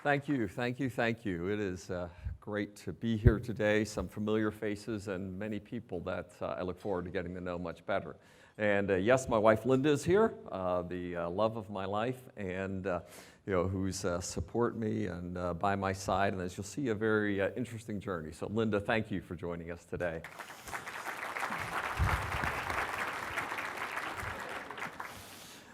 Thank you, thank you, thank you. It is great to be here today. Some familiar faces and many people that I look forward to getting to know much better. And yes, my wife Linda is here, the love of my life, and who's support me and by my side. And as you'll see, a very interesting journey. So Linda, thank you for joining us today.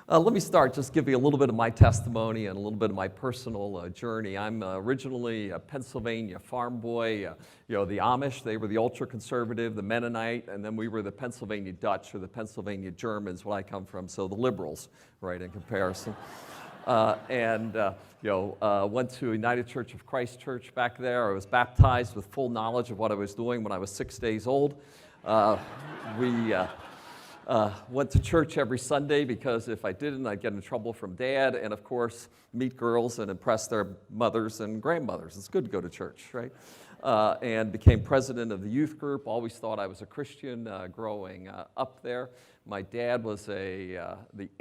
Let me start, just give you a little bit of my testimony and a little bit of my personal journey. I'm originally a Pennsylvania farm boy. The Amish, they were the ultra-conservative, the Mennonite, and then we were the Pennsylvania Dutch or the Pennsylvania Germans, where I come from, so the liberals, right, in comparison. Went to United Church of Christ Church back there. I was baptized with full knowledge of what I was doing when I was 6 days old. Went to church every Sunday because if I didn't, I'd get in trouble from Dad, and of course, meet girls and impress their mothers and grandmothers. It's good to go to church, right? And became president of the youth group. Always thought I was a Christian growing up there. My dad was the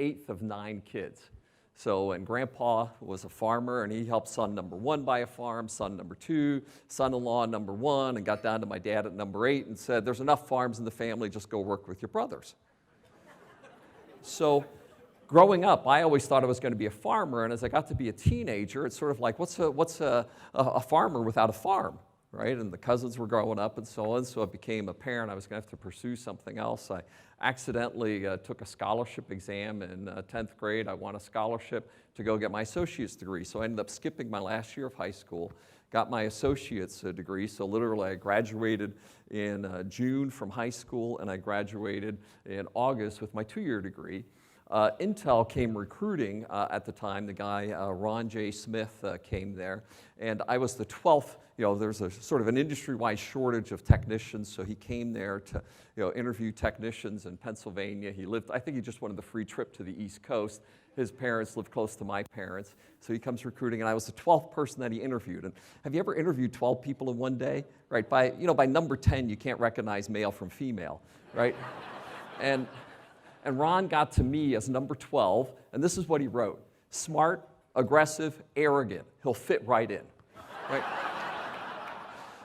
8th of 9 kids. So, and Grandpa was a farmer, and he helped son number 1 buy a farm, son number 2, son-in-law number 1, and got down to my dad at number 8 and said, "There's enough farms in the family, just go work with your brothers." So growing up, I always thought I was going to be a farmer, and as I got to be a teenager, it's sort of like, what's a farmer without a farm, right? And the cousins were growing up and so on, so I became a parent. I was going to have to pursue something else. I accidentally took a scholarship exam in 10th grade. I won a scholarship to go get my associate's degree, so I ended up skipping my last year of high school, got my associate's degree, so literally I graduated in June from high school, and I graduated in August with my 2-year degree. Intel came recruiting at the time. The guy, Ron J. Smith, came there, and I was the 12th. There's a sort of an industry-wide shortage of technicians, so he came there to interview technicians in Pennsylvania. I think he just wanted the free trip to the East Coast. His parents lived close to my parents, so he comes recruiting, and I was the 12th person that he interviewed. And have you ever interviewed 12 people in one day? Right, by number 10, you can't recognize male from female, right? And Ron got to me as number 12, and this is what he wrote: smart, aggressive, arrogant. He'll fit right in, right?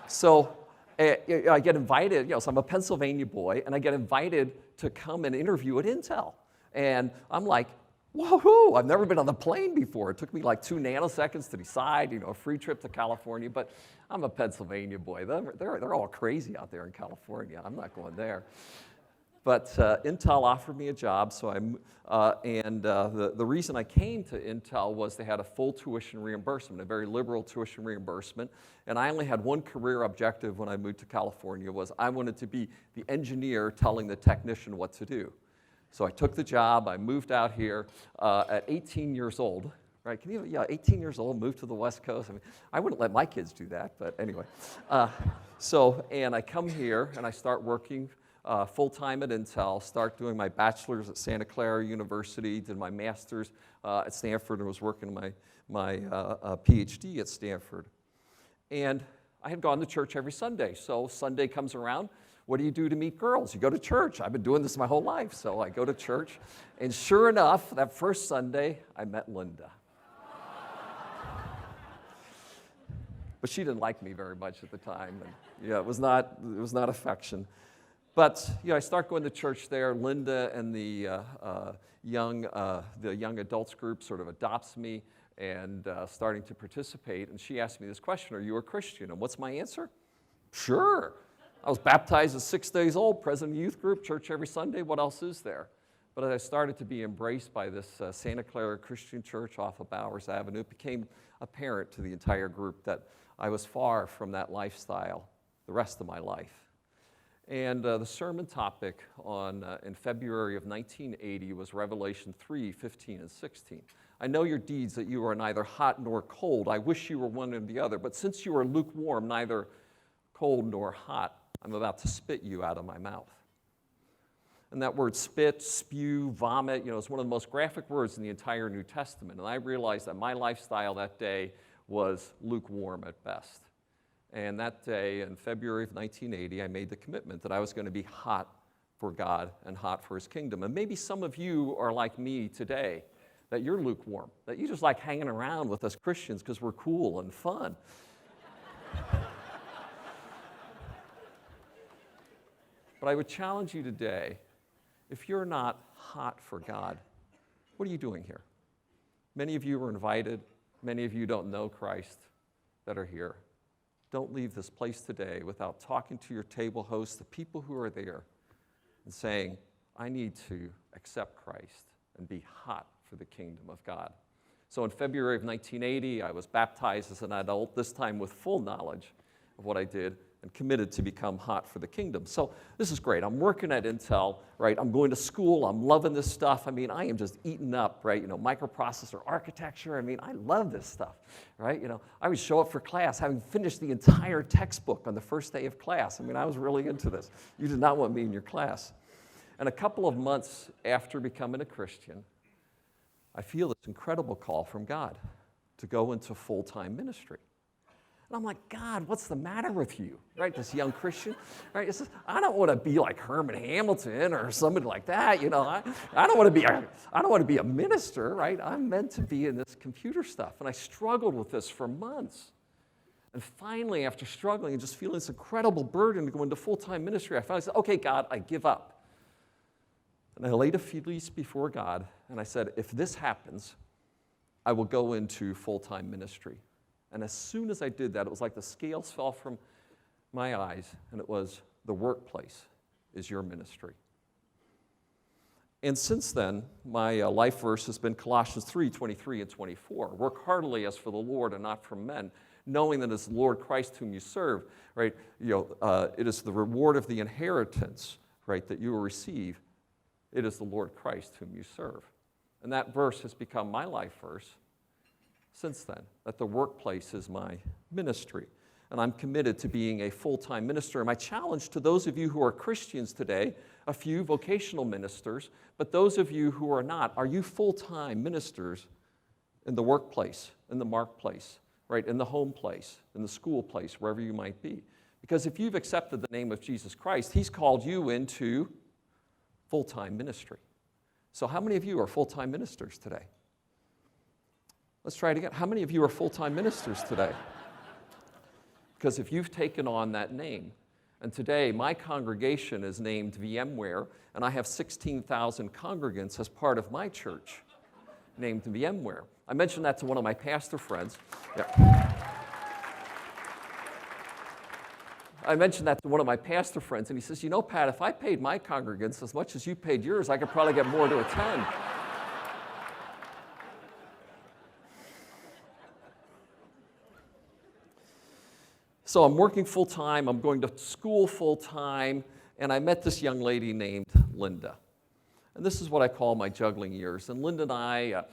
So I get invited, so I'm a Pennsylvania boy, and I get invited to come and interview at Intel. And I'm like, woohoo, I've never been on the plane before. It took me like 2 nanoseconds to decide, a free trip to California, but I'm a Pennsylvania boy. They're all crazy out there in California. I'm not going there. But Intel offered me a job, so the reason I came to Intel was they had a full tuition reimbursement, a very liberal tuition reimbursement, and I only had one career objective when I moved to California, was I wanted to be the engineer telling the technician what to do. So I took the job, I moved out here at 18 years old, right? 18 years old, moved to the West Coast. I mean, I wouldn't let my kids do that, but anyway. And I come here and I start working full-time at Intel, start doing my bachelor's at Santa Clara University, did my master's at Stanford, and was working my PhD at Stanford. And I had gone to church every Sunday. So Sunday comes around, what do you do to meet girls? You go to church. I've been doing this my whole life. So I go to church, and sure enough, that first Sunday, I met Linda. But she didn't like me very much at the time. And, it was not affection. But I start going to church there. Linda and the young adults group sort of adopts me and starting to participate. And she asked me this question: "Are you a Christian?" And what's my answer? Sure. I was baptized at 6 days old, president of the youth group, church every Sunday. What else is there? But as I started to be embraced by this Santa Clara Christian church off of Bowers Avenue, it became apparent to the entire group that I was far from that lifestyle the rest of my life. And the sermon topic in February of 1980 was Revelation 3:15 and 16. "I know your deeds, that you are neither hot nor cold. I wish you were one or the other. But since you are lukewarm, neither cold nor hot, I'm about to spit you out of my mouth." And that word spit, spew, vomit, is one of the most graphic words in the entire New Testament. And I realized that my lifestyle that day was lukewarm at best. And that day, in February of 1980, I made the commitment that I was going to be hot for God and hot for His kingdom. And maybe some of you are like me today. that you're lukewarm, that you just like hanging around with us Christians because we're cool and fun. But I would challenge you today, if you're not hot for God, what are you doing here? Many of you are invited. Many of you don't know Christ that are here. Don't leave this place today without talking to your table hosts, the people who are there, and saying, I need to accept Christ and be hot for the kingdom of God. So in February of 1980, I was baptized as an adult, this time with full knowledge of what I did, and committed to become hot for the kingdom. So this is great. I'm working at Intel, right? I'm going to school. I'm loving this stuff. I mean, I am just eating up, right? Microprocessor architecture. I mean, I love this stuff, right? I would show up for class having finished the entire textbook on the first day of class. I mean, I was really into this. You did not want me in your class. And a couple of months after becoming a Christian, I feel this incredible call from God to go into full-time ministry. And I'm like, God, what's the matter with you? Right, this young Christian, right? It says, I don't want to be like Herman Hamilton or somebody like that. I don't want to be a minister, right? I'm meant to be in this computer stuff. And I struggled with this for months. And finally, after struggling and just feeling this incredible burden to go into full-time ministry, I finally said, okay, God, I give up. And I laid a fleece before God, and I said, if this happens, I will go into full-time ministry. And as soon as I did that, it was like the scales fell from my eyes, and it was, the workplace is your ministry. And since then, my life verse has been Colossians 3:23 and 24. Work heartily as for the Lord and not for men, knowing that it's the Lord Christ whom you serve, right? It is the reward of the inheritance, right, that you will receive. It is the Lord Christ whom you serve. And that verse has become my life verse since then, that the workplace is my ministry. And I'm committed to being a full-time minister. And my challenge to those of you who are Christians today, a few vocational ministers, but those of you who are not, are you full-time ministers in the workplace, in the marketplace, right, in the home place, in the school place, wherever you might be? Because if you've accepted the name of Jesus Christ, he's called you into full-time ministry. So how many of you are full-time ministers today? Let's try it again. How many of you are full-time ministers today? Because if you've taken on that name, and today my congregation is named VMware, and I have 16,000 congregants as part of my church named VMware. I mentioned that to one of my pastor friends. Yeah. I mentioned that to one of my pastor friends, and he says, Pat, if I paid my congregants as much as you paid yours, I could probably get more to attend. So I'm working full-time, I'm going to school full-time, and I met this young lady named Linda. And this is what I call my juggling years. And Linda and I,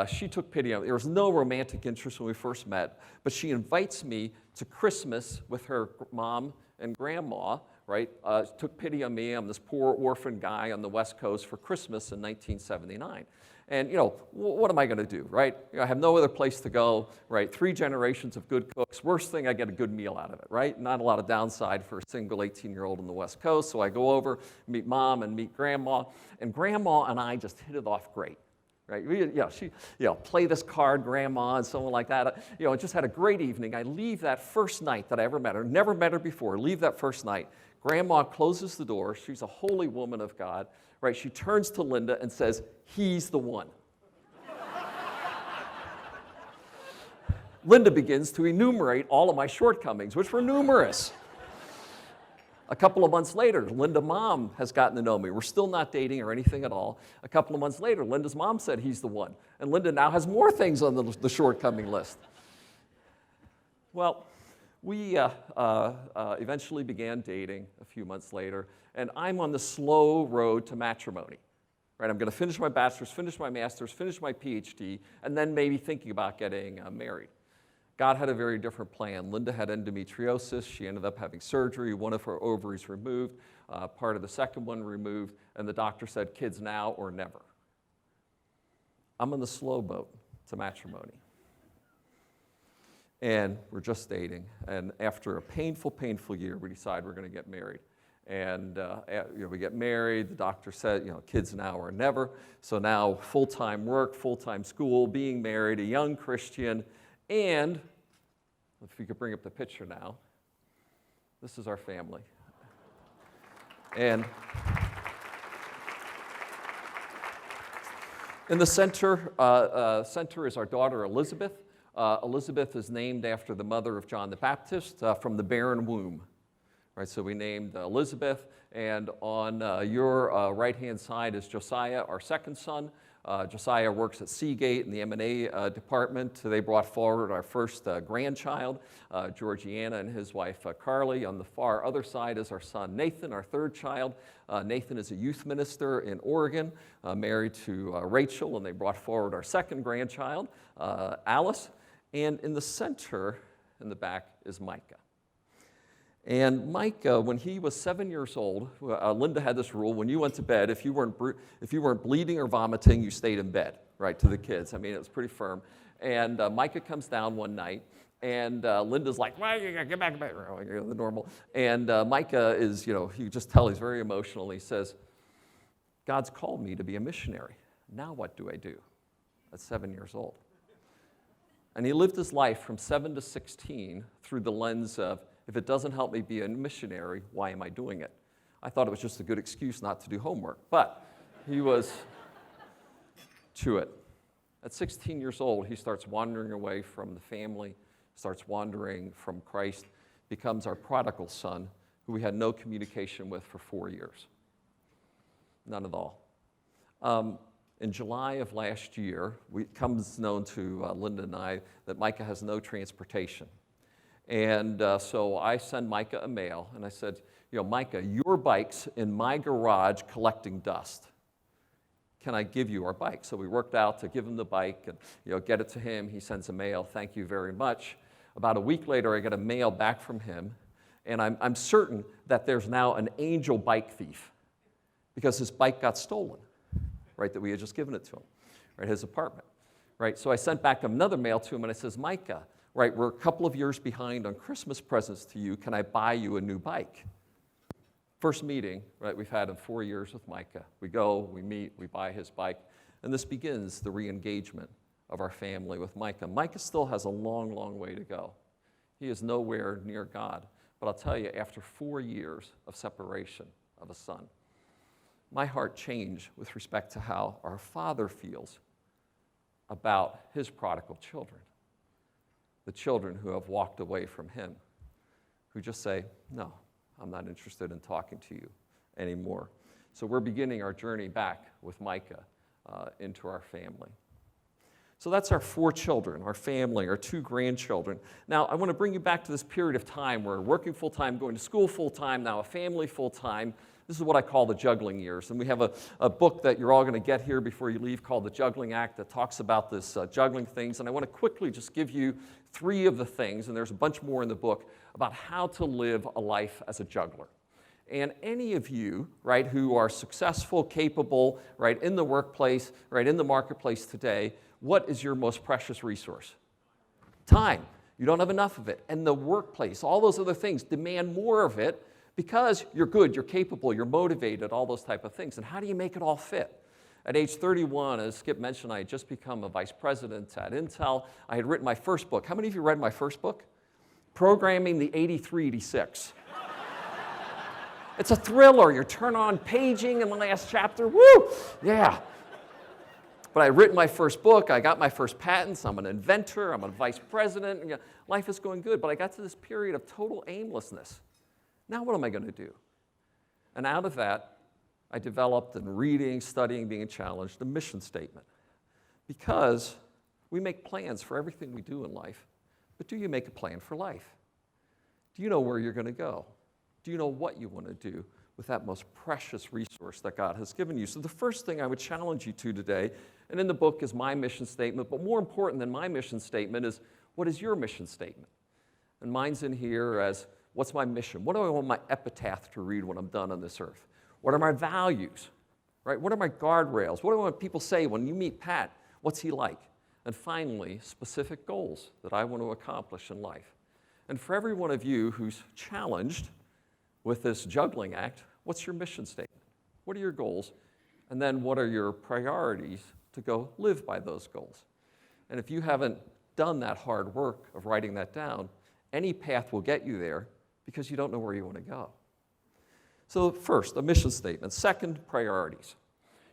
she took pity on me. There was no romantic interest when we first met, but she invites me to Christmas with her mom and grandma, right? Took pity on me. I'm this poor orphan guy on the West Coast for Christmas in 1979. And, what am I going to do, right? I have no other place to go, right? 3 generations of good cooks. Worst thing, I get a good meal out of it, right? Not a lot of downside for a single 18-year-old on the West Coast. So I go over, meet mom and meet grandma. And grandma and I just hit it off great, right? She play this card, grandma, and someone like that. Just had a great evening. I leave that first night that I ever met her. Never met her before. Leave that first night. Grandma closes the door. She's a holy woman of God. Right, she turns to Linda and says, he's the one. Linda begins to enumerate all of my shortcomings, which were numerous. A couple of months later, Linda's mom has gotten to know me. We're still not dating or anything at all. A couple of months later, Linda's mom said he's the one. And Linda now has more things on the shortcoming list. Well, we eventually began dating a few months later, and I'm on the slow road to matrimony. Right, I'm going to finish my bachelor's, finish my master's, finish my PhD, and then maybe thinking about getting married. God had a very different plan. Linda had endometriosis. She ended up having surgery, one of her ovaries removed, part of the second one removed, and the doctor said, kids now or never. I'm on the slow boat to matrimony. And we're just dating, and after a painful, painful year, we decide we're going to get married. And we get married. The doctor said, kids now or never. So now full-time work, full-time school, being married, a young Christian, and if you could bring up the picture now, this is our family. And in the center is our daughter Elizabeth. Elizabeth is named after the mother of John the Baptist from the barren womb. Right, so we named Elizabeth, and on your right-hand side is Josiah, our second son. Josiah works at Seagate in the M&A department. They brought forward our first grandchild, Georgiana, and his wife, Carly. On the far other side is our son, Nathan, our third child. Nathan is a youth minister in Oregon, married to Rachel, and they brought forward our second grandchild, Alice. And in the center, in the back, is Micah. And Micah, when he was 7 years old, Linda had this rule: when you went to bed, if you weren't bleeding or vomiting, you stayed in bed, right, to the kids. I mean, it was pretty firm. And Micah comes down one night, and Linda's like, well, you gotta get back to bed, the normal. And Micah is, you just tell he's very emotional. He says, God's called me to be a missionary. Now what do I do? At 7 years old. And he lived his life from 7 to 16 through the lens of, if it doesn't help me be a missionary, why am I doing it? I thought it was just a good excuse not to do homework, but he was to it. At 16 years old, he starts wandering away from the family, starts wandering from Christ, becomes our prodigal son, who we had no communication with for 4 years. None at all. In July of last year, it becomes known to Linda and I that Micah has no transportation. And so I send Micah a mail, and I said, Micah, your bike's in my garage collecting dust. Can I give you our bike? So we worked out to give him the bike and get it to him. He sends a mail, thank you very much. About a week later, I get a mail back from him, and I'm certain that there's now an angel bike thief because his bike got stolen, right, that we had just given it to him, right, his apartment, right? So I sent back another mail to him, and I says, Micah, right, we're a couple of years behind on Christmas presents to you. Can I buy you a new bike? First meeting, right, we've had in 4 years with Micah. We go, we meet, we buy his bike, and this begins the re-engagement of our family with Micah. Micah still has a long, long way to go. He is nowhere near God. But I'll tell you, after 4 years of separation of a son, my heart changed with respect to how our Father feels about his prodigal children. The children who have walked away from him, who just say, no, I'm not interested in talking to you anymore. So we're beginning our journey back with Micah into our family. So that's our 4 children, our family, our 2 grandchildren. Now, I want to bring you back to this period of time where we're working full-time, going to school full-time, now a family full-time. This is what I call the juggling years. And we have a book that you're all going to get here before you leave called The Juggling Act that talks about this juggling things. And I want to quickly just give you 3 of the things, and there's a bunch more in the book, about how to live a life as a juggler. And any of you, right, who are successful, capable, right, in the workplace, right, in the marketplace today, what is your most precious resource? Time. You don't have enough of it. And the workplace, all those other things demand more of it because you're good, you're capable, you're motivated, all those type of things. And how do you make it all fit? At age 31, as Skip mentioned, I had just become a vice president at Intel. I had written my first book. How many of you read my first book? Programming the 8386. It's a thriller. You turn on paging in the last chapter. Woo! Yeah. But I written my first book. I got my first patents. I'm an inventor. I'm a vice president. Life is going good. But I got to this period of total aimlessness. Now what am I going to do? And out of that, I developed, in reading, studying, being challenged, a mission statement. Because we make plans for everything we do in life, but do you make a plan for life? Do you know where you're going to go? Do you know what you want to do with that most precious resource that God has given you? So the first thing I would challenge you to today, and in the book is my mission statement, but more important than my mission statement is, what is your mission statement? And mine's in here as, what's my mission? What do I want my epitaph to read when I'm done on this earth? What are my values, right? What are my guardrails? What do I want people say when you meet Pat? What's he like? And finally, specific goals that I want to accomplish in life. And for every one of you who's challenged with this juggling act, what's your mission statement? What are your goals? And then what are your priorities to go live by those goals? And if you haven't done that hard work of writing that down, any path will get you there because you don't know where you want to go. So first, a mission statement. Second, priorities.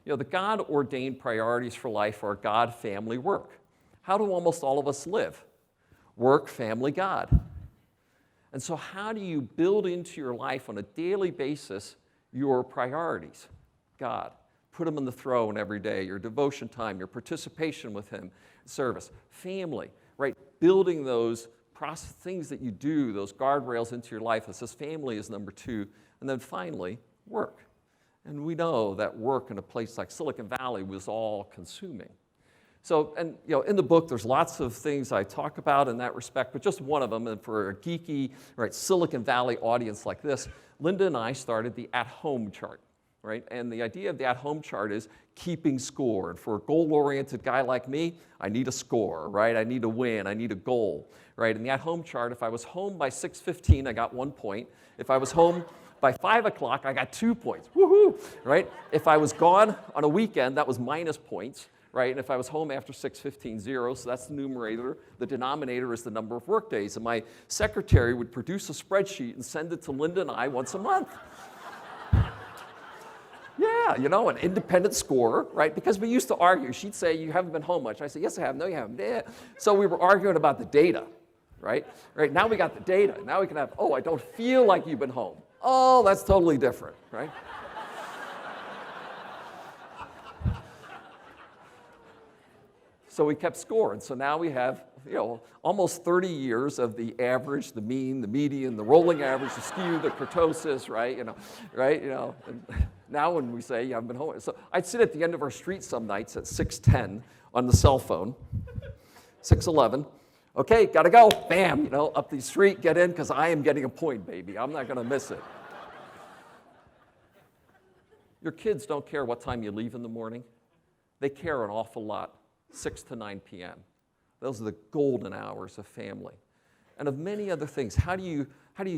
The God-ordained priorities for life are God, family, work. How do almost all of us live? Work, family, God. And so how do you build into your life on a daily basis your priorities? God. Put him in the throne every day, your devotion time, your participation with him, service. Family, right? Building those things that you do, those guardrails into your life. It says family is number 2. And then finally, work. And we know that work in a place like Silicon Valley was all consuming. So, and in the book, there's lots of things I talk about in that respect, but just one of them, and for a geeky, right, Silicon Valley audience like this, Linda and I started the at-home chart, right? And the idea of the at-home chart is keeping score. And for a goal-oriented guy like me, I need a score, right? I need a win, I need a goal, right? In the at-home chart, if I was home by 6:15, I got 1 point. If I was home by 5 o'clock, I got 2 points. Woohoo! Right? If I was gone on a weekend, that was minus points, right? And if I was home after 6:15, 0, so that's the numerator. The denominator is the number of work days. And my secretary would produce a spreadsheet and send it to Linda and I once a month. Yeah, an independent scorer, right? Because we used to argue. She'd say, you haven't been home much. I said, yes, I have. No, you haven't. Yeah. So we were arguing about the data, right? Right, now we got the data. Now we can have, I don't feel like you've been home. Oh, that's totally different, right? So we kept score, and so now we have, almost 30 years of the average, the mean, the median, the rolling average, the skew, the kurtosis, right? And now when we say, I've been home. So I'd sit at the end of our street some nights at 6:10 on the cell phone, 6:11. Okay, gotta go, bam, up the street, get in, because I am getting a point, baby. I'm not gonna miss it. Your kids don't care what time you leave in the morning. They care an awful lot, 6 to 9 p.m. Those are the golden hours of family. And of many other things. How do you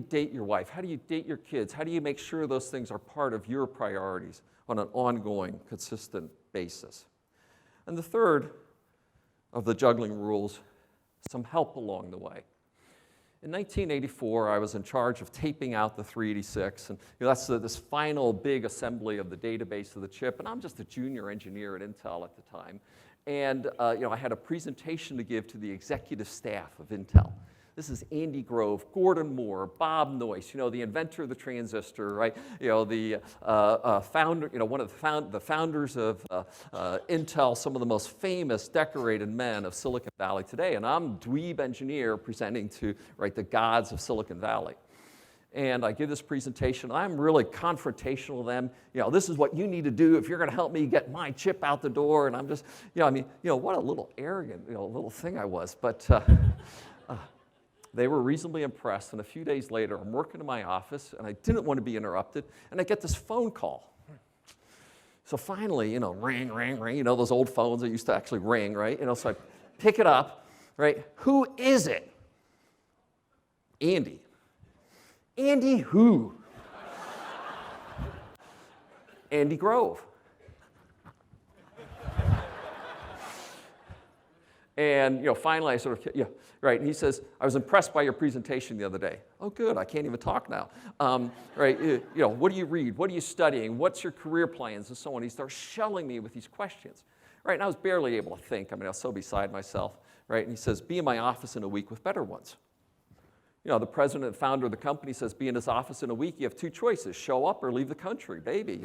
date your wife? How do you date your kids? How do you make sure those things are part of your priorities on an ongoing, consistent basis? And the third of the juggling rules, some help along the way. In 1984, I was in charge of taping out the 386, and that's this final big assembly of the database of the chip, and I'm just a junior engineer at Intel at the time. And I had a presentation to give to the executive staff of Intel. This is Andy Grove, Gordon Moore, Bob Noyce, the inventor of the transistor, right? The founder, one of the founders of Intel, some of the most famous, decorated men of Silicon Valley today. And I'm dweeb engineer presenting to, the gods of Silicon Valley. And I give this presentation. I'm really confrontational with them. This is what you need to do if you're going to help me get my chip out the door. And I'm just, what a little arrogant, little thing I was. But they were reasonably impressed, and a few days later, I'm working in my office, and I didn't want to be interrupted, and I get this phone call. So finally, ring, ring, ring, those old phones that used to actually ring, right? So I pick it up, right? Who is it? Andy. Andy who? Andy Grove. And finally I sort of, right, and he says, I was impressed by your presentation the other day. Oh, good, I can't even talk now. Right, what do you read? What are you studying? What's your career plans? And so on. He starts shelling me with these questions. Right, and I was barely able to think. I was so beside myself. Right, and he says, be in my office in a week with better ones. The president and founder of the company says, be in his office in a week. You have 2 choices, show up or leave the country, baby,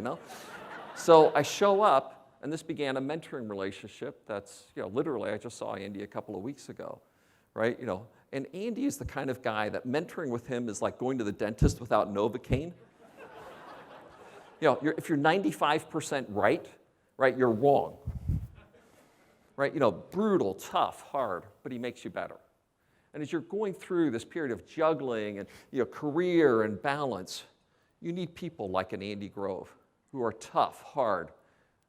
So I show up. And this began a mentoring relationship that's, literally, I just saw Andy a couple of weeks ago, right? And Andy is the kind of guy that mentoring with him is like going to the dentist without Novocaine. If you're 95% right, you're wrong. Right? Brutal, tough, hard, but he makes you better. And as you're going through this period of juggling and, career and balance, you need people like an Andy Grove who are tough, hard,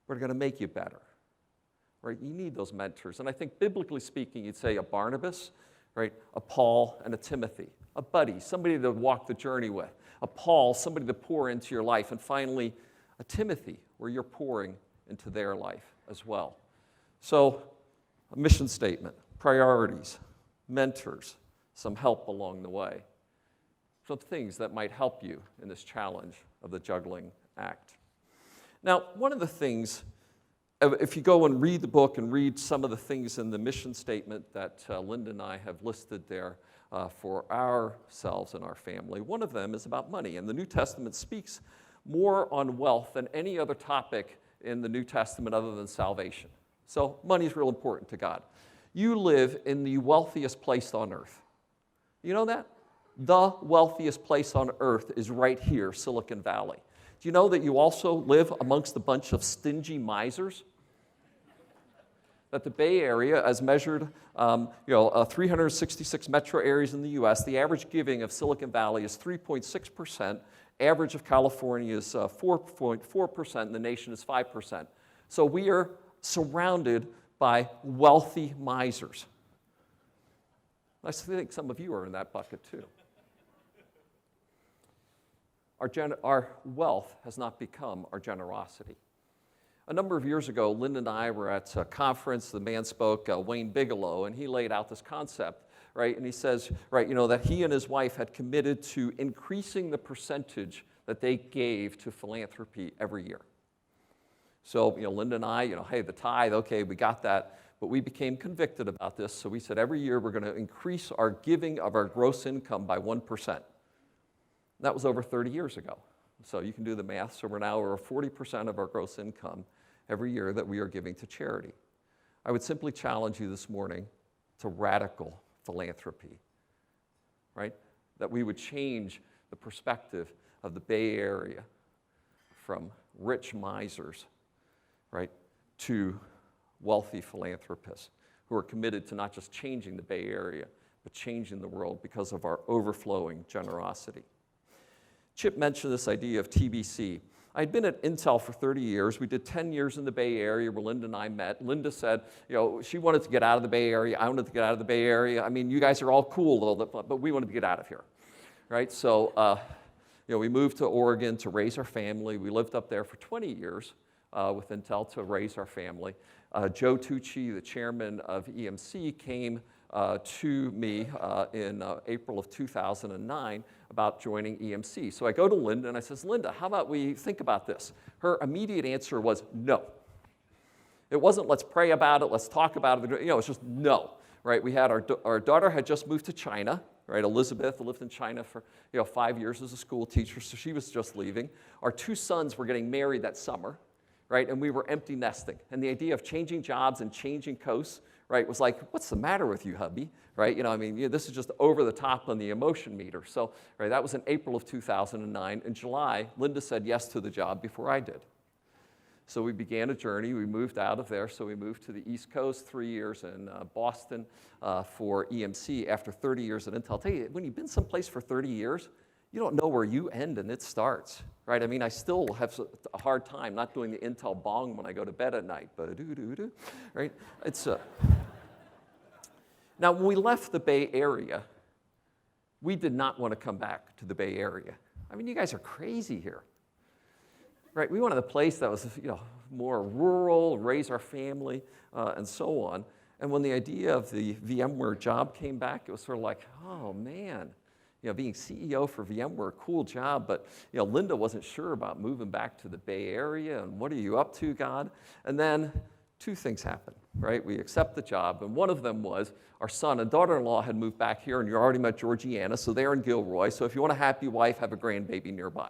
are going to make you better, right? You need those mentors. And I think biblically speaking, you'd say a Barnabas, right? A Paul and a Timothy, a buddy, somebody to walk the journey with. a Paul, somebody to pour into your life, and finally, a Timothy, where you're pouring into their life as well. So, a mission statement, priorities, mentors, some help along the way, some things that might help you in this challenge of the juggling act. Now, one of the things, if you go and read the book and read some of the things in the mission statement that Linda and I have listed there for ourselves and our family, one of them is about money. And the New Testament speaks more on wealth than any other topic in the New Testament other than salvation. So money is real important to God. You live in the wealthiest place on earth. You know that? The wealthiest place on earth is right here, Silicon Valley. Do you know that you also live amongst a bunch of stingy misers? That the Bay Area, as measured, 366 metro areas in the U.S., the average giving of Silicon Valley is 3.6%. Average of California is 4.4%, and the nation is 5%. So we are surrounded by wealthy misers. I think some of you are in that bucket too. Our wealth has not become our generosity. A number of years ago, Linda and I were at a conference. The man spoke, Wayne Bigelow, and he laid out this concept, right? And he says, right, that he and his wife had committed to increasing the percentage that they gave to philanthropy every year. So, Linda and I, hey, the tithe, okay, we got that. But we became convicted about this, so we said every year we're going to increase our giving of our gross income by 1%. That was over 30 years ago. So you can do the math. So we're now over 40% of our gross income every year that we are giving to charity. I would simply challenge you this morning to radical philanthropy, right? That we would change the perspective of the Bay Area from rich misers, right, to wealthy philanthropists who are committed to not just changing the Bay Area, but changing the world because of our overflowing generosity. Chip mentioned this idea of TBC. I'd been at Intel for 30 years. We did 10 years in the Bay Area where Linda and I met. Linda said, she wanted to get out of the Bay Area. I wanted to get out of the Bay Area. I mean, you guys are all cool, but we wanted to get out of here, right? So, we moved to Oregon to raise our family. We lived up there for 20 years with Intel to raise our family. Joe Tucci, the chairman of EMC, came to me in April of 2009 about joining EMC. So I go to Linda and I says, Linda, how about we think about this? Her immediate answer was no. It wasn't let's pray about it, let's talk about it. It's just no, right? We had our daughter had just moved to China, right? Elizabeth lived in China for 5 years as a school teacher, so she was just leaving. Our 2 sons were getting married that summer, right? And we were empty nesting. And the idea of changing jobs and changing coasts, right, was like, what's the matter with you, hubby? Right? This is just over the top on the emotion meter. So, right, that was in April of 2009. In July, Linda said yes to the job before I did. So we began a journey. We moved out of there. So we moved to the East Coast, 3 years in Boston for EMC after 30 years at Intel. I'll tell you, when you've been someplace for 30 years, you don't know where you end and it starts, right? I still have a hard time not doing the Intel bong when I go to bed at night, but right? Now, when we left the Bay Area, we did not want to come back to the Bay Area. You guys are crazy here, right? We wanted a place that was, more rural, raise our family, and so on. And when the idea of the VMware job came back, it was sort of like, oh man. Being CEO for VMware, cool job, but Linda wasn't sure about moving back to the Bay Area, and what are you up to, God? And then 2 things happened, right? We accept the job, and one of them was our son and daughter-in-law had moved back here, and you already met Georgiana, so they're in Gilroy, so if you want a happy wife, have a grandbaby nearby.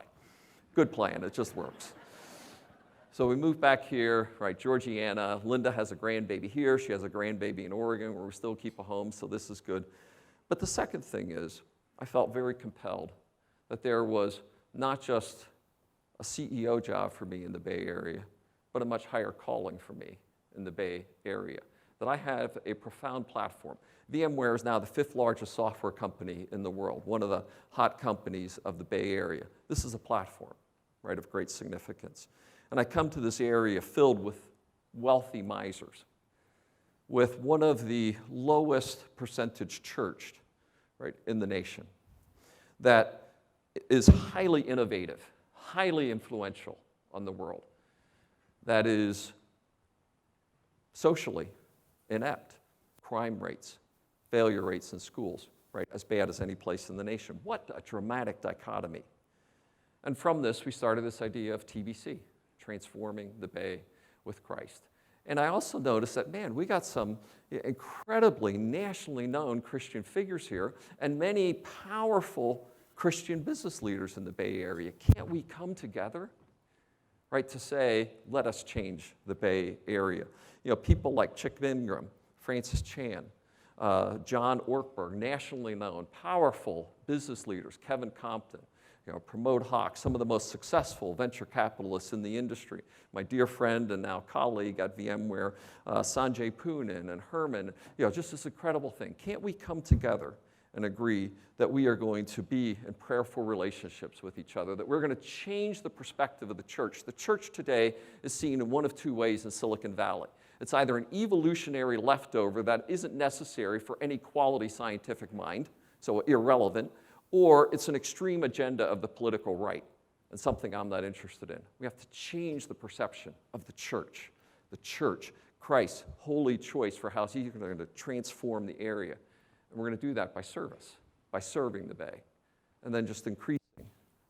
Good plan, it just works. So we moved back here, right, Georgiana. Linda has a grandbaby here, she has a grandbaby in Oregon, where we still keep a home, so this is good. But the second thing is, I felt very compelled that there was not just a CEO job for me in the Bay Area, but a much higher calling for me in the Bay Area, that I have a profound platform. VMware is now the 5th largest software company in the world, one of the hot companies of the Bay Area. This is a platform, right, of great significance. And I come to this area filled with wealthy misers, with one of the lowest percentage churched, right, in the nation, that is highly innovative, highly influential on the world, that is socially inept, crime rates, failure rates in schools, right, as bad as any place in the nation. What a dramatic dichotomy. And from this, we started this idea of TBC, transforming the Bay with Christ. And I also noticed that, man, we got some incredibly nationally known Christian figures here and many powerful Christian business leaders in the Bay Area. Can't we come together, right, to say, let us change the Bay Area? People like Chick Ingram, Francis Chan, John Ortberg, nationally known, powerful business leaders, Kevin Compton, Pramod Hawk, some of the most successful venture capitalists in the industry. My dear friend and now colleague at VMware, Sanjay Poonen and Herman, just this incredible thing. Can't we come together and agree that we are going to be in prayerful relationships with each other, that we're going to change the perspective of the church? The church today is seen in one of two ways in Silicon Valley. It's either an evolutionary leftover that isn't necessary for any quality scientific mind, so irrelevant, or it's an extreme agenda of the political right, and something I'm not interested in. We have to change the perception of the church. The church, Christ's holy choice for how he's going to transform the area. And we're going to do that by service, by serving the Bay, and then just increasing,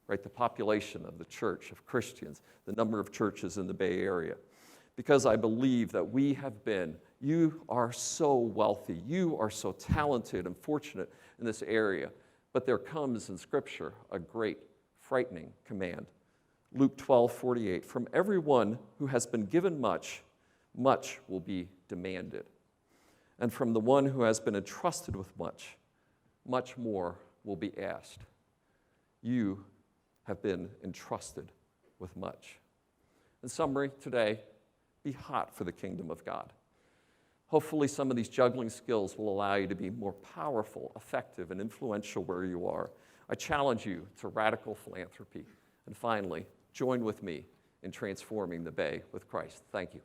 right, the population of the church, of Christians, the number of churches in the Bay Area. Because I believe that you are so wealthy, you are so talented and fortunate in this area, but there comes in Scripture a great, frightening command. Luke 12:48, from everyone who has been given much, much will be demanded. And from the one who has been entrusted with much, much more will be asked. You have been entrusted with much. In summary, today, be hot for the kingdom of God. Hopefully some of these juggling skills will allow you to be more powerful, effective, and influential where you are. I challenge you to radical philanthropy. And finally, join with me in transforming the Bay with Christ. Thank you.